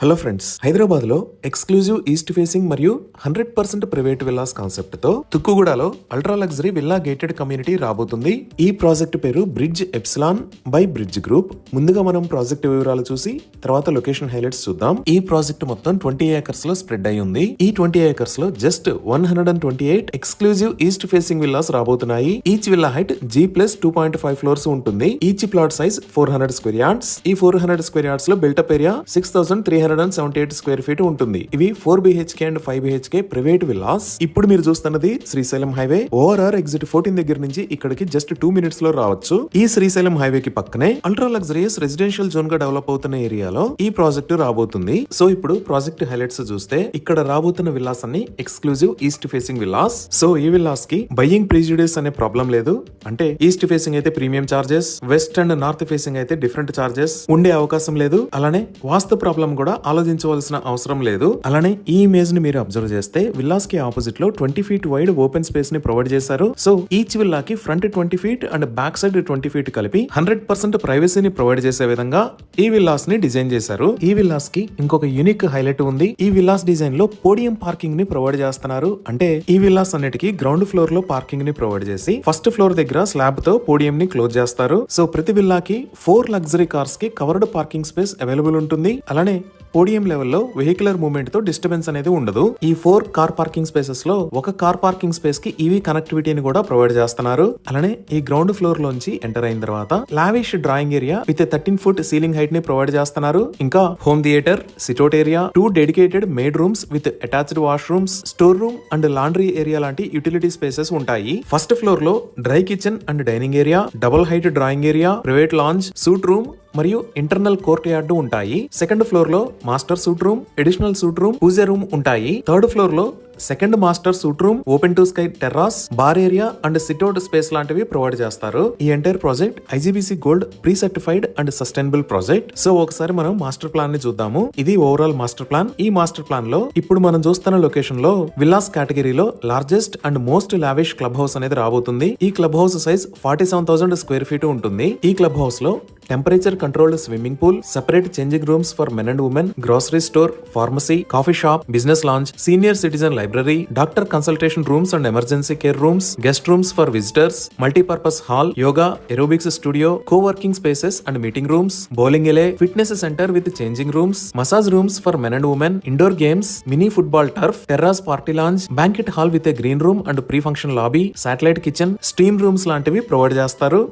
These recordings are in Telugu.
హలో ఫ్రెండ్స్, హైదరాబాద్ లో ఎక్స్క్లూజివ్ ఈస్ట్ ఫేసింగ్ మరియు 100% ప్రైవేట్ విల్లాస్ కాన్సెప్ట్ తో తుక్కుగూడలో ultra luxury villa gated community రాబోతుంది. ఈ ప్రాజెక్ట్ పేరు bridge epsilon by bridge group. ముందుగా మనం ప్రాజెక్ట్ వివరాలు చూసి తర్వాత లొకేషన్ హైలైట్స్ చూద్దాం. ఈ ప్రాజెక్ట్ మొత్తం 20 ఏకర్స్ లో స్ప్రెడ్ అయి ఉంది. ఈ 20 ఏకర్స్ లో just 128 exclusive east facing villas రాబోతున్నాయి. Each villa height G+2.5 floors ఉంటుంది. Each plot size 400 square yards. ఈ 400 స్క్వేర్ యార్డ్స్ లో బిల్టప్ ఏరియా 6,378 స్క్వేర్ ఫీట్ ఉంటుంది. ఇవి 4 BHK and 5 BHK private villas. ఇప్పుడు మీరు చూస్తున్నది శ్రీశైలం హైవే. ORR ఎగ్జిట్ 14 దగ్గర నుంచి ఇక్కడికి జస్ట్ 2 మినిట్స్ లో రావచ్చు. ఈ శ్రీశైలం హైవే కి పక్కనే అల్ట్రా లగ్జరియస్ రెసిడెన్షియల్ జోన్ గా డెవలప్ అవుతున్న ఏరియాలో ఈ ప్రాజెక్ట్ రాబోతుంది. సో ఇప్పుడు ప్రాజెక్ట్ హైలైట్స్ చూస్తే ఇక్కడ రాబోతున్న విల్లాస్ అన్ని exclusive east facing villas. So ఈ విల్లాస్ కి బయ్యింగ్ ప్రిజుడిస్ అనే ప్రాబ్లం లేదు. అంటే ఈస్ట్ ఫేసింగ్ అయితే premium charges, west and north facing అయితే డిఫరెంట్ చార్జెస్ ఉండే అవకాశం లేదు. అలానే వాస్తు ప్రాబ్లం కూడా ఆలోచించవలసిన అవసరం లేదు. అలానే ఈ ఇమేజ్ ని మీరు అబ్జర్వ్ చేస్తే విల్లాస్ కి ఆపోజిట్ లో 20 ఫీట్ వైడ్ ఓపెన్ స్పేస్ ని ప్రొవైడ్ చేశారు. సో ఈచ్ విల్లా కి front 20 feet and back side 20 feet కలిపి 100% ప్రైవసీని ప్రొవైడ్ చేసే విధంగా ఈ విల్లాస్ ని డిజైన్ చేశారు. ఈ విల్లాస్ కి ఇంకొక యూనిక్ హైలైట్ ఉంది. ఈ విల్లాస్ డిజైన్ లో పోడియం పార్కింగ్ ని ప్రొవైడ్ చేస్తున్నారు. అంటే ఈ విల్లాస్ అన్నిటికీ గ్రౌండ్ ఫ్లోర్ లో పార్కింగ్ ని ప్రొవైడ్ చేసి ఫస్ట్ ఫ్లోర్ దగ్గర స్లాబ్ తో పోడియం ని క్లోజ్ చేస్తారు. సో ప్రతి విల్లాకి 4 లగ్జరీ కార్స్ కి కవర్డ్ పార్కింగ్ స్పేస్ అవైలబుల్ ఉంటుంది. అలానే పోడియం లెవెల్లో వెహికులర్ మూవ్మెంట్ తో డిస్టర్బెన్స్ అనేది ఉండదు. ఈ 4 కార్ పార్కింగ్ స్పేసెస్ లో ఒక కార్ పార్కింగ్ స్పేస్ కి ఈవీ కనెక్టివిటీని కూడా ప్రొవైడ్ చేస్తున్నారు. అలానే ఈ గ్రౌండ్ ఫ్లోర్ లోంచి ఎంటర్ అయిన తర్వాత lavish drawing area with 13 foot ceiling height ని ప్రొవైడ్ చేస్తున్నారు. ఇంకా home theatre, sit out area, 2 dedicated maid rooms with attached washrooms, store room and laundry area లాంటి యూటిలిటీ స్పేసెస్ ఉంటాయి. ఫస్ట్ ఫ్లోర్ లో dry kitchen and dining area, double height drawing area, private lounge, suite room మరియు ఇంటర్నల్ కోర్ట్ యార్డ్ ఉంటాయి. సెకండ్ ఫ్లోర్ లో master suite room, additional suite room, puja room ఉంటాయి. థర్డ్ ఫ్లోర్ లో second master suite room, open to sky terrace, bar area and sit-out space లాంటివి ప్రొవైడ్ చేస్తారు. ఈ entire project IGBC gold pre certified and sustainable project. So ఒకసారి మనం మాస్టర్ ప్లాన్ ని చూద్దాము. ఇది ఓవరాల్ మాస్టర్ ప్లాన్. ఈ మాస్టర్ ప్లాన్ లో ఇప్పుడు మనం చూస్తున్న లొకేషన్ లో విల్లాస్ కేటగిరీలో largest and most lavish club house అనేది రాబోతుంది. ఈ club house size 47,000 square feet ఉంటుంది. ఈ క్లబ్ హౌస్ లో temperature controlled swimming pool, separate changing rooms for men and women, grocery store, pharmacy, coffee shop, business lounge, senior citizen library, doctor consultation rooms and emergency care rooms, guest rooms for visitors, multipurpose hall, yoga, aerobics studio, coworking spaces and meeting rooms, bowling alley, fitness centre with changing rooms, massage rooms for men and women, indoor games, mini football turf, terrace party lounge, banquet hall with a green room and pre function lobby, satellite kitchen, steam rooms లాంటివి ప్రొవైడ్ చేస్తారు.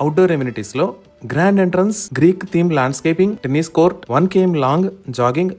అవుట్డోర్ ఎమ్యూనిటీస్ లో grand entrance, Greek theme landscaping, tennis court, 1 km long jogging